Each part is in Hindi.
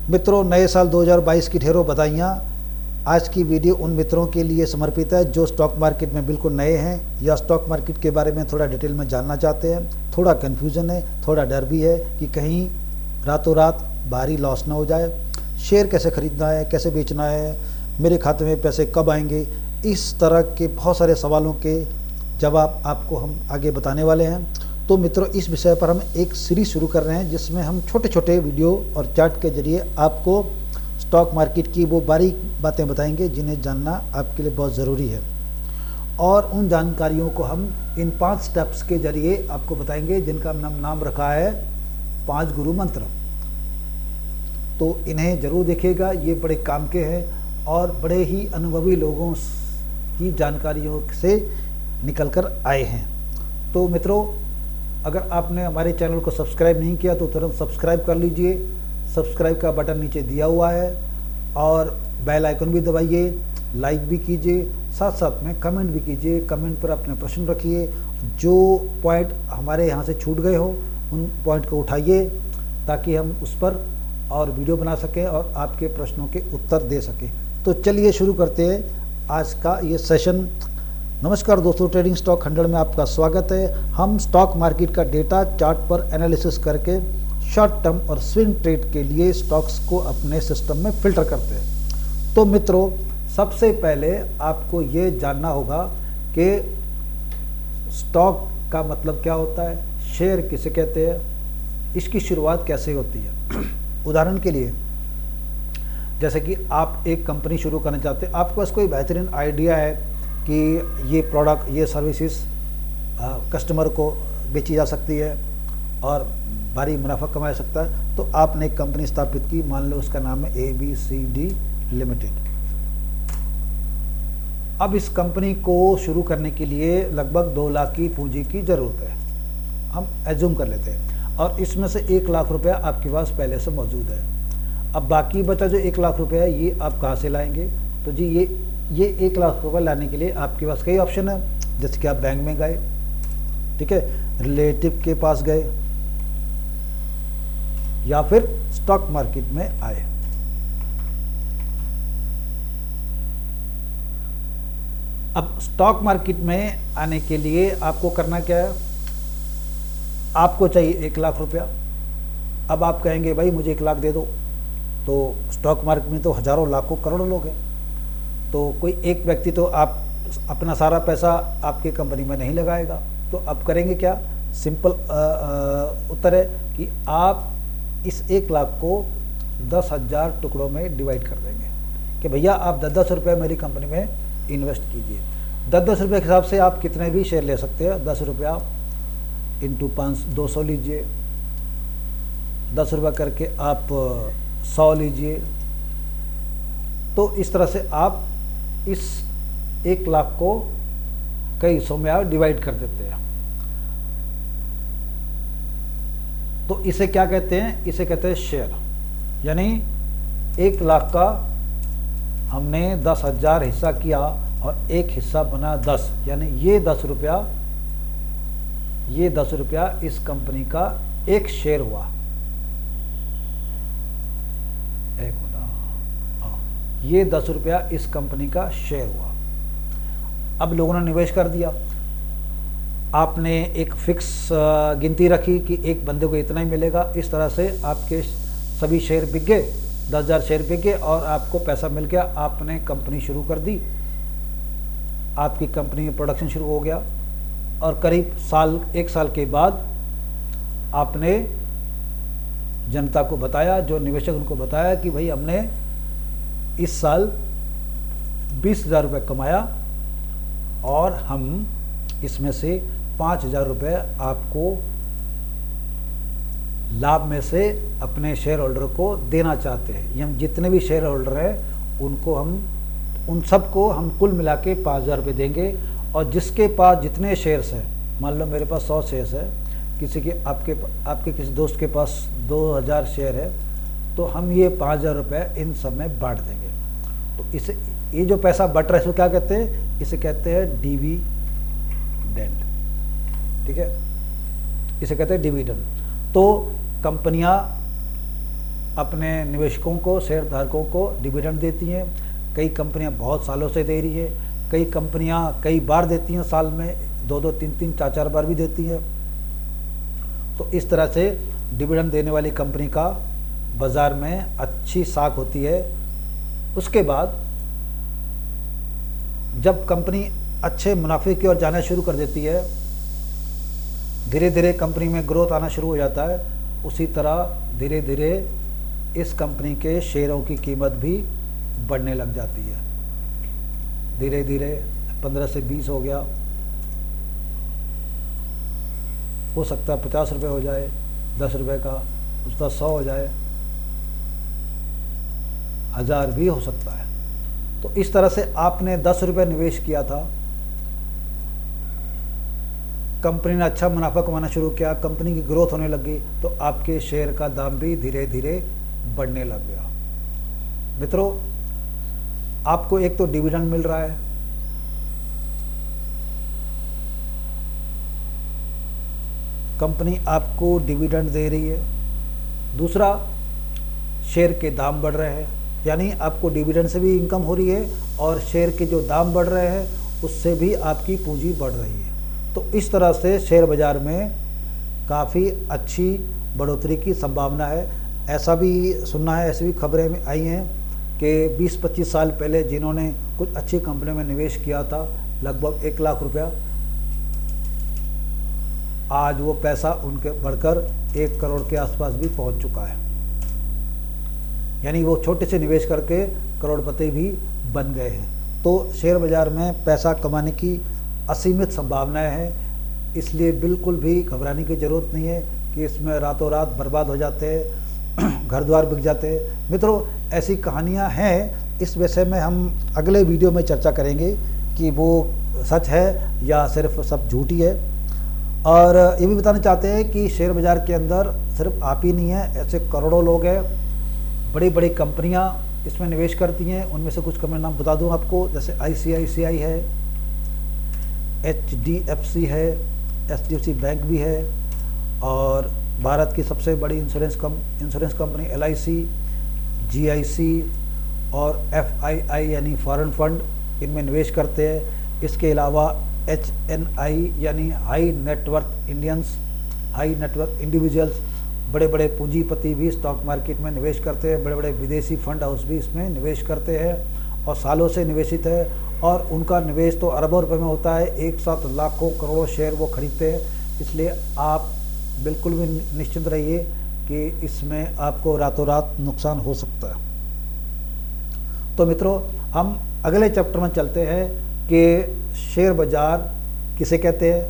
मित्रों, नए साल 2022 की ढेरों बधाइयाँ। आज की वीडियो उन मित्रों के लिए समर्पित है जो स्टॉक मार्केट में बिल्कुल नए हैं या स्टॉक मार्केट के बारे में थोड़ा डिटेल में जानना चाहते हैं। थोड़ा कन्फ्यूज़न है, थोड़ा डर भी है कि कहीं रातों रात भारी लॉस ना हो जाए। शेयर कैसे खरीदना है, कैसे बेचना है, मेरे खाते में पैसे कब आएंगे, इस तरह के बहुत सारे सवालों के जवाब आपको हम आगे बताने वाले हैं। तो मित्रों, इस विषय पर हम एक सीरीज शुरू कर रहे हैं जिसमें हम छोटे छोटे वीडियो और चार्ट के जरिए आपको स्टॉक मार्केट की वो बारीक बातें बताएंगे जिन्हें जानना आपके लिए बहुत ज़रूरी है। और उन जानकारियों को हम इन 5 स्टेप्स के जरिए आपको बताएंगे जिनका नाम रखा है 5 गुरु मंत्र। तो इन्हें ज़रूर देखिएगा, ये बड़े काम के हैं और बड़े ही अनुभवी लोगों की जानकारियों से निकल कर आए हैं। तो मित्रों, अगर आपने हमारे चैनल को सब्सक्राइब नहीं किया तो तुरंत सब्सक्राइब कर लीजिए। सब्सक्राइब का बटन नीचे दिया हुआ है और बेल आइकन भी दबाइए, लाइक भी कीजिए, साथ साथ में कमेंट भी कीजिए। कमेंट पर अपने प्रश्न रखिए, जो पॉइंट हमारे यहाँ से छूट गए हो उन पॉइंट को उठाइए ताकि हम उस पर और वीडियो बना सकें और आपके प्रश्नों के उत्तर दे सकें। तो चलिए शुरू करते हैं आज का ये सेशन। नमस्कार दोस्तों, ट्रेडिंग स्टॉक 100 में आपका स्वागत है। हम स्टॉक मार्केट का डेटा चार्ट पर एनालिसिस करके शॉर्ट टर्म और स्विंग ट्रेड के लिए स्टॉक्स को अपने सिस्टम में फिल्टर करते हैं। तो मित्रों, सबसे पहले आपको ये जानना होगा कि स्टॉक का मतलब क्या होता है, शेयर किसे कहते हैं, इसकी शुरुआत कैसे होती है। उदाहरण के लिए, जैसे कि आप एक कंपनी शुरू करना चाहते हैं, आपके पास कोई बेहतरीन आइडिया है कि ये प्रोडक्ट, ये सर्विसेज कस्टमर को बेची जा सकती है और भारी मुनाफा कमाया सकता है, तो आपने एक कंपनी स्थापित की। मान लो उसका नाम है ABCD लिमिटेड। अब इस कंपनी को शुरू करने के लिए लगभग 2 लाख की पूंजी की ज़रूरत है, हम एज्यूम कर लेते हैं, और इसमें से 1 लाख रुपया आपके पास पहले से मौजूद है। अब बाकी बचा जो 1 लाख रुपया है, ये आप कहाँ से लाएंगे? तो जी ये 1 लाख रुपये लाने के लिए आपके पास कई ऑप्शन है। जैसे कि आप बैंक में गए, ठीक है, रिलेटिव के पास गए, या फिर स्टॉक मार्केट में आए। अब स्टॉक मार्केट में आने के लिए आपको करना क्या है? आपको चाहिए 1 लाख रुपया। अब आप कहेंगे भाई मुझे 1 लाख दे दो, तो स्टॉक मार्केट में तो हजारों लाखों करोड़ों लोग हैं, तो कोई एक व्यक्ति तो आप अपना सारा पैसा आपकी कंपनी में नहीं लगाएगा। तो अब करेंगे क्या? सिंपल उत्तर है कि आप इस 1 लाख को 10,000 टुकड़ों में डिवाइड कर देंगे कि भैया आप 10-10 रुपये मेरी कंपनी में इन्वेस्ट कीजिए। 10-10 रुपये के हिसाब से आप कितने भी शेयर ले सकते हैं। 10 रुपया इंटू 200 लीजिए, 10 रुपये करके आप 100 लीजिए। तो इस तरह से आप इस 1 लाख को कई हिस्सों में आप डिवाइड कर देते हैं। तो इसे क्या कहते हैं? इसे कहते हैं शेयर। यानी 1 लाख का हमने 10,000 हिस्सा किया और एक हिस्सा बना 10, यानी ये 10 रुपया इस कंपनी का एक शेयर हुआ। ये 10 रुपया इस कंपनी का शेयर हुआ। अब लोगों ने निवेश कर दिया, आपने एक फिक्स गिनती रखी कि एक बंदे को इतना ही मिलेगा। इस तरह से आपके सभी शेयर बिक गए, 10,000 शेयर बिक गए और आपको पैसा मिल गया। आपने कंपनी शुरू कर दी, आपकी कंपनी में प्रोडक्शन शुरू हो गया और करीब 1 साल के बाद आपने जनता को बताया, जो निवेशक उनको बताया कि भाई हमने इस साल 20,000 रुपये कमाया और हम इसमें से 5,000 रुपये आपको लाभ में से अपने शेयर होल्डर को देना चाहते हैं। हम जितने भी शेयर होल्डर हैं उनको उन सबको हम कुल मिला के 5,000 रुपये देंगे। और जिसके पास जितने शेयर्स हैं, मान लो मेरे पास 100 शेयर्स है, किसी के आपके किसी दोस्त के पास 2,000 शेयर है, तो हम ये 5,000 रुपये इन सब में बांट देंगे। तो इसे, ये जो पैसा बट रहा है इसको क्या कहते हैं? इसे कहते हैं डिविडेंड, ठीक है, इसे कहते हैं डिविडेंड। तो कंपनियां अपने निवेशकों को, शेयर धारकों को डिविडेंड देती हैं। कई कंपनियां बहुत सालों से दे रही है, कई कंपनियां कई बार देती हैं, साल में 2-2, 3-3, 4-4 बार भी देती हैं। तो इस तरह से डिविडेंड देने वाली कंपनी का बाज़ार में अच्छी साख होती है। उसके बाद जब कंपनी अच्छे मुनाफे की ओर जाना शुरू कर देती है, धीरे धीरे कंपनी में ग्रोथ आना शुरू हो जाता है, उसी तरह धीरे धीरे इस कंपनी के शेयरों की कीमत भी बढ़ने लग जाती है। धीरे धीरे 15 से 20 हो गया, हो सकता है 50 रुपये हो जाए, 10 रुपये का, उसका 100 हो जाए, 1000 भी हो सकता है। तो इस तरह से आपने 10 रुपये निवेश किया था, कंपनी ने अच्छा मुनाफा कमाना शुरू किया, कंपनी की ग्रोथ होने लगी, तो आपके शेयर का दाम भी धीरे धीरे बढ़ने लग गया। मित्रों, आपको एक तो डिविडेंड मिल रहा है, कंपनी आपको डिविडेंड दे रही है, दूसरा शेयर के दाम बढ़ रहे हैं, यानी आपको डिविडेंड से भी इनकम हो रही है और शेयर के जो दाम बढ़ रहे हैं उससे भी आपकी पूंजी बढ़ रही है। तो इस तरह से शेयर बाज़ार में काफ़ी अच्छी बढ़ोतरी की संभावना है। ऐसा भी सुनना है, ऐसी भी खबरें में आई हैं कि 20-25 साल पहले जिन्होंने कुछ अच्छी कंपनियों में निवेश किया था, लगभग 1 लाख रुपया, आज वो पैसा उनके बढ़कर 1 करोड़ के आसपास भी पहुंच चुका है। यानी वो छोटे से निवेश करके करोड़पति भी बन गए हैं। तो शेयर बाज़ार में पैसा कमाने की असीमित संभावनाएं हैं, इसलिए बिल्कुल भी घबराने की ज़रूरत नहीं है कि इसमें रातों रात बर्बाद हो जाते हैं, घर द्वार बिक जाते हैं। मित्रों, ऐसी कहानियां हैं, इस विषय में हम अगले वीडियो में चर्चा करेंगे कि वो सच है या सिर्फ सब झूठी है। और ये भी बताना चाहते हैं कि शेयर बाज़ार के अंदर सिर्फ आप ही नहीं है, ऐसे करोड़ों लोग हैं, बड़ी बड़ी कंपनियां इसमें निवेश करती हैं। उनमें से कुछ कंपनी नाम बता दूं आपको, जैसे ICICI है, HDFC है, HDFC बैंक भी है, और भारत की सबसे बड़ी इंश्योरेंस कंपनी LIC, GIC और FII यानी फॉरेन फंड इनमें निवेश करते हैं। इसके अलावा HNI यानी हाई नेटवर्थ इंडिविजुअल्स, बड़े बड़े पूंजीपति भी स्टॉक मार्केट में निवेश करते हैं, बड़े बड़े विदेशी फंड हाउस भी इसमें निवेश करते हैं और सालों से निवेशित है, और उनका निवेश तो अरबों रुपए में होता है, एक साथ लाखों करोड़ों शेयर वो खरीदते हैं। इसलिए आप बिल्कुल भी निश्चिंत रहिए कि इसमें आपको रातों रात नुकसान हो सकता है। तो मित्रों, हम अगले चैप्टर में चलते हैं कि शेयर बाज़ार किसे कहते हैं,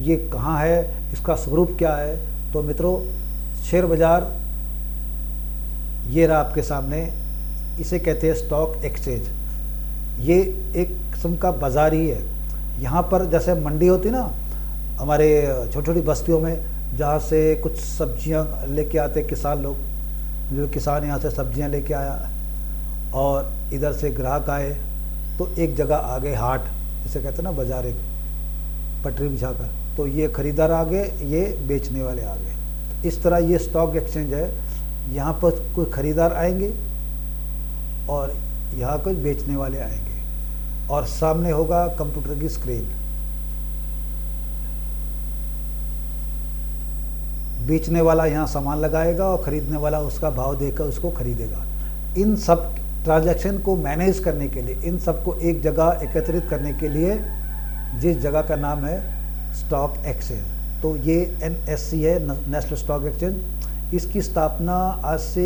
ये कहाँ है, इसका स्वरूप क्या है। तो मित्रों, शेयर बाज़ार ये रहा आपके सामने, इसे कहते हैं स्टॉक एक्सचेंज। ये एक किस्म का बाज़ार ही है। यहाँ पर जैसे मंडी होती ना हमारे छोटी छोटी बस्तियों में, जहाँ से कुछ सब्जियाँ लेके आते किसान लोग, जो किसान यहाँ से सब्जियाँ लेके आया और इधर से ग्राहक आए, तो एक जगह आ गए हाट, जिसे कहते हैं ना बाज़ार, एक पटरी बिछाकर, तो ये खरीदार आ गए, ये बेचने वाले आ गए। इस तरह ये स्टॉक एक्सचेंज है। यहाँ पर कोई खरीदार आएंगे और यहाँ कुछ बेचने वाले आएंगे, और सामने होगा कंप्यूटर की स्क्रीन। बेचने वाला यहाँ सामान लगाएगा और खरीदने वाला उसका भाव देकर उसको खरीदेगा। इन सब ट्रांजैक्शन को मैनेज करने के लिए, इन सबको एक जगह एकत्रित करने के लिए, जिस जगह का नाम है स्टॉक एक्सचेंज, तो ये NSE है, नेशनल स्टॉक एक्सचेंज। इसकी स्थापना आज से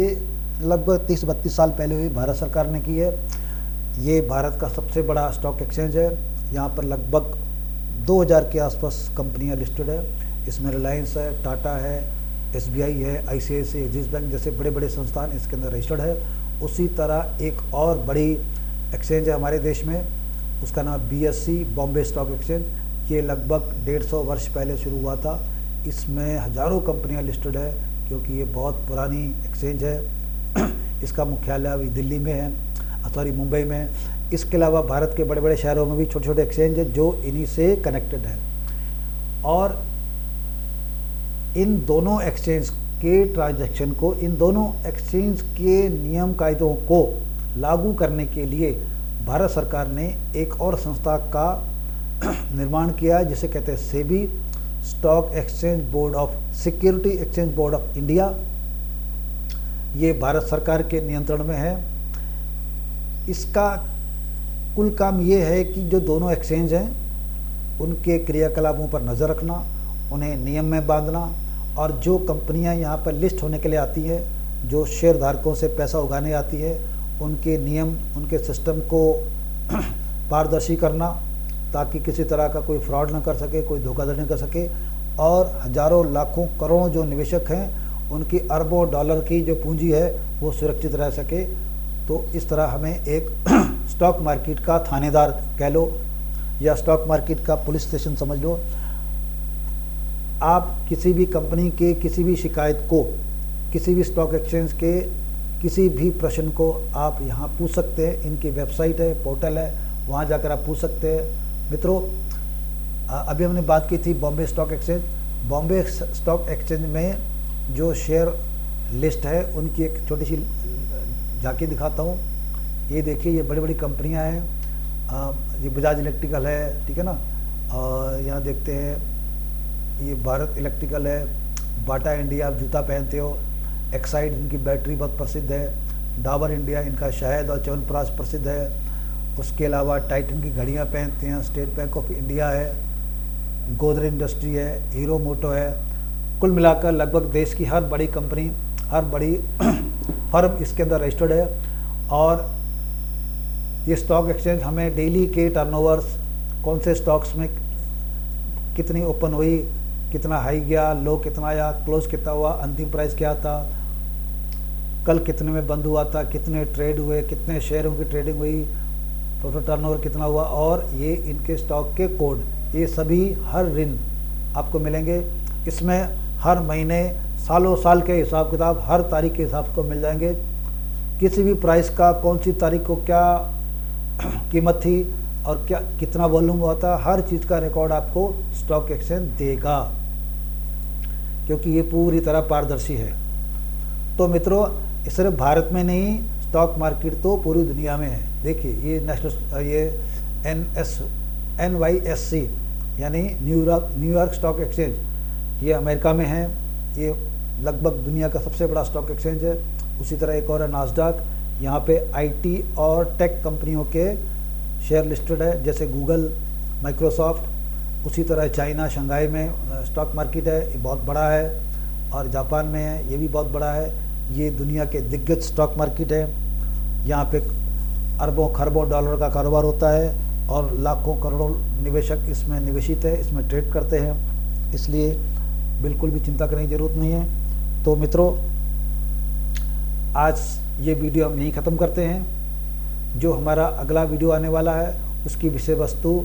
लगभग 30-32 साल पहले हुई, भारत सरकार ने की है। ये भारत का सबसे बड़ा स्टॉक एक्सचेंज है। यहाँ पर लगभग 2000 के आसपास कंपनियाँ लिस्टेड है। इसमें रिलायंस है, टाटा है, SBI है, ICICI, एक्सिस बैंक जैसे बड़े बड़े संस्थान इसके अंदर रजिस्टर्ड है। उसी तरह एक और बड़ी एक्सचेंज है हमारे देश में, उसका नाम BSE, बॉम्बे स्टॉक एक्सचेंज। ये लगभग 150 वर्ष पहले शुरू हुआ था। इसमें हज़ारों कंपनियां लिस्टेड है, क्योंकि ये बहुत पुरानी एक्सचेंज है। इसका मुख्यालय अभी दिल्ली में है, सॉरी मुंबई में है। इसके अलावा भारत के बड़े बड़े शहरों में भी छोटे छोटे एक्सचेंज है जो इन्हीं से कनेक्टेड है। और इन दोनों एक्सचेंज के ट्रांजैक्शन को, इन दोनों एक्सचेंज के नियम कायदों को लागू करने के लिए भारत सरकार ने एक और संस्था का निर्माण किया है जिसे कहते हैं SEBI, stock exchange board of security exchange board of India. ये भारत सरकार के नियंत्रण में है। इसका कुल काम ये है कि जो दोनों एक्सचेंज हैं उनके क्रियाकलापों पर नज़र रखना, उन्हें नियम में बांधना, और जो कंपनियां यहाँ पर लिस्ट होने के लिए आती हैं, जो शेयर धारकों से पैसा उगाने आती है, उनके नियम, उनके सिस्टम को पारदर्शी करना ताकि किसी तरह का कोई फ्रॉड ना कर सके, कोई धोखाधड़ी न कर सके, और हजारों लाखों करोड़ों जो निवेशक हैं उनकी अरबों डॉलर की जो पूंजी है वो सुरक्षित रह सके। तो इस तरह हमें एक स्टॉक मार्केट का थानेदार कह लो या स्टॉक मार्केट का पुलिस स्टेशन समझ लो। आप किसी भी कंपनी के किसी भी शिकायत को, किसी भी स्टॉक एक्सचेंज के किसी भी प्रश्न को आप यहाँ पूछ सकते हैं। इनकी वेबसाइट है, पोर्टल है, वहाँ जाकर आप पूछ सकते हैं। मित्रों, अभी हमने बात की थी Bombay stock exchange. Bombay stock exchange में जो शेयर लिस्ट है उनकी एक छोटी सी झांकी दिखाता हूँ। ये देखिए, ये बड़ी बड़ी कंपनियाँ हैं। ये बजाज इलेक्ट्रिकल है, ठीक है ना, और यहाँ देखते हैं ये भारत इलेक्ट्रिकल है, बाटा इंडिया, आप जूता पहनते हो, एक्साइड इनकी बैटरी बहुत प्रसिद्ध है, डाबर इंडिया इनका शहद और च्यवनप्राश प्रसिद्ध है, उसके अलावा टाइटन की घड़ियाँ पहनते हैं, स्टेट बैंक ऑफ इंडिया है, गोदरेज इंडस्ट्री है, हीरो मोटो है। कुल मिलाकर लगभग देश की हर बड़ी कंपनी, हर बड़ी फर्म इसके अंदर रजिस्टर्ड है। और ये स्टॉक एक्सचेंज हमें डेली के टर्नओवर्स, कौन से स्टॉक्स में कितनी ओपन हुई, कितना हाई गया, लो कितना आया, क्लोज कितना हुआ, अंतिम प्राइस क्या था, कल कितने में बंद हुआ था, कितने ट्रेड हुए, कितने शेयरों की ट्रेडिंग हुई, टोटल टर्नओवर कितना हुआ, और ये इनके स्टॉक के कोड, ये सभी हर दिन आपको मिलेंगे। इसमें हर महीने, सालों साल के हिसाब किताब हर तारीख के हिसाब को मिल जाएंगे। किसी भी प्राइस का कौन सी तारीख को क्या कीमत थी और क्या कितना वॉल्यूम हुआ था, हर चीज़ का रिकॉर्ड आपको स्टॉक एक्सचेंज देगा, क्योंकि ये पूरी तरह पारदर्शी है। तो मित्रों, सिर्फ भारत में नहीं, स्टॉक मार्केट तो पूरी दुनिया में है। देखिए, ये नेशनल, ये NYSE यानी न्यूयॉर्क स्टॉक एक्सचेंज, ये अमेरिका में है। ये लगभग दुनिया का सबसे बड़ा स्टॉक एक्सचेंज है। उसी तरह एक और है नास्डॉक, यहाँ पे IT और टेक कंपनियों के शेयर लिस्टेड है, जैसे गूगल, माइक्रोसॉफ्ट। उसी तरह चाइना, शंघाई में स्टॉक मार्केट है, ये बहुत बड़ा है, और जापान में है, ये भी बहुत बड़ा है। ये दुनिया के दिग्गज स्टॉक मार्केट है। यहाँ पे अरबों खरबों डॉलर का कारोबार होता है और लाखों करोड़ों निवेशक इसमें निवेशित है, इसमें ट्रेड करते हैं। इसलिए बिल्कुल भी चिंता करने की ज़रूरत नहीं है। तो मित्रों, आज ये वीडियो हम यहीं ख़त्म करते हैं। जो हमारा अगला वीडियो आने वाला है उसकी विषय वस्तु,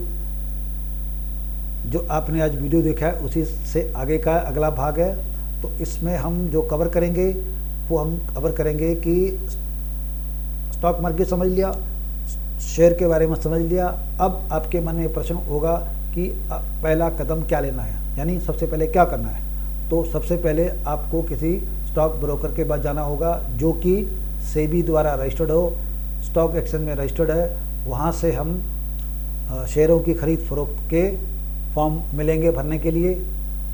जो आपने आज वीडियो देखा है उसी से आगे का अगला भाग है। तो इसमें हम जो कवर करेंगे वो हम कवर करेंगे कि स्टॉक मार्केट समझ लिया, शेयर के बारे में समझ लिया। अब आपके मन में प्रश्न होगा कि पहला कदम क्या लेना है, यानी सबसे पहले क्या करना है। तो सबसे पहले आपको किसी स्टॉक ब्रोकर के पास जाना होगा जो कि सेबी द्वारा रजिस्टर्ड हो, स्टॉक एक्सचेंज में रजिस्टर्ड है। वहाँ से हम शेयरों की खरीद फरोख्त के फॉर्म मिलेंगे भरने के लिए।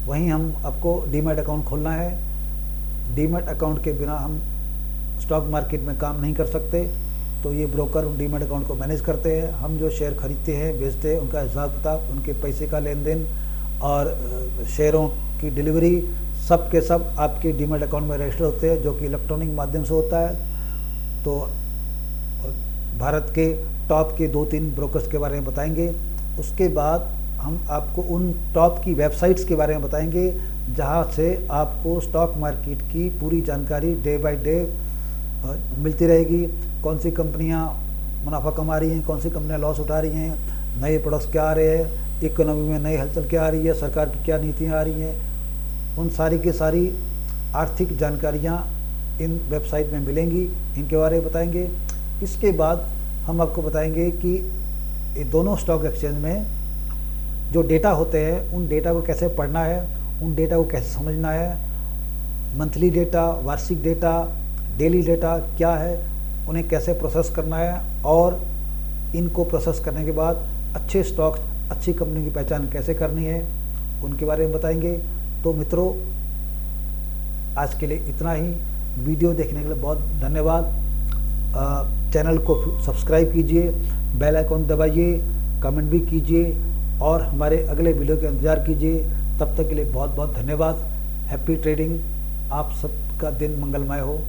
वहीं हम आपको डीमैट अकाउंट खोलना है। डीमैट अकाउंट के बिना हम स्टॉक मार्केट में काम नहीं कर सकते। तो ये ब्रोकर डीमैट अकाउंट को मैनेज करते हैं। हम जो शेयर खरीदते हैं, बेचते हैं, उनका हिसाब किताब, उनके पैसे का लेन देन और शेयरों की डिलीवरी, सब के सब आपके डीमैट अकाउंट में रजिस्टर होते हैं, जो कि इलेक्ट्रॉनिक माध्यम से होता है। तो भारत के टॉप के 2-3 ब्रोकर्स के बारे में बताएंगे। उसके बाद हम आपको उन टॉप की वेबसाइट्स के बारे में बताएंगे जहां से आपको स्टॉक मार्केट की पूरी जानकारी डे बाय डे मिलती रहेगी। कौन सी कंपनियां मुनाफा कमा रही हैं, कौन सी कंपनियां लॉस उठा रही हैं, नए प्रोडक्ट्स क्या आ रहे हैं, इकोनॉमी में नई हलचल क्या आ रही है, सरकार की क्या नीतियाँ आ रही हैं, उन सारी की सारी आर्थिक जानकारियाँ इन वेबसाइट में मिलेंगी। इनके बारे में बताएंगे। इसके बाद हम आपको बताएंगे कि ये दोनों स्टॉक एक्सचेंज में जो डेटा होते हैं उन डेटा को कैसे पढ़ना है, उन डेटा को कैसे समझना है, मंथली डेटा, वार्षिक डेटा, डेली डेटा क्या है, उन्हें कैसे प्रोसेस करना है और इनको प्रोसेस करने के बाद अच्छे स्टॉक्स, अच्छी कंपनी की पहचान कैसे करनी है, उनके बारे में बताएंगे। तो मित्रों, आज के लिए इतना ही। वीडियो देखने के लिए बहुत धन्यवाद। चैनल को सब्सक्राइब कीजिए, बेल आइकन दबाइए, कमेंट भी कीजिए और हमारे अगले वीडियो का इंतज़ार कीजिए। तब तक के लिए बहुत बहुत धन्यवाद। Happy trading. आप सबका दिन मंगलमय हो।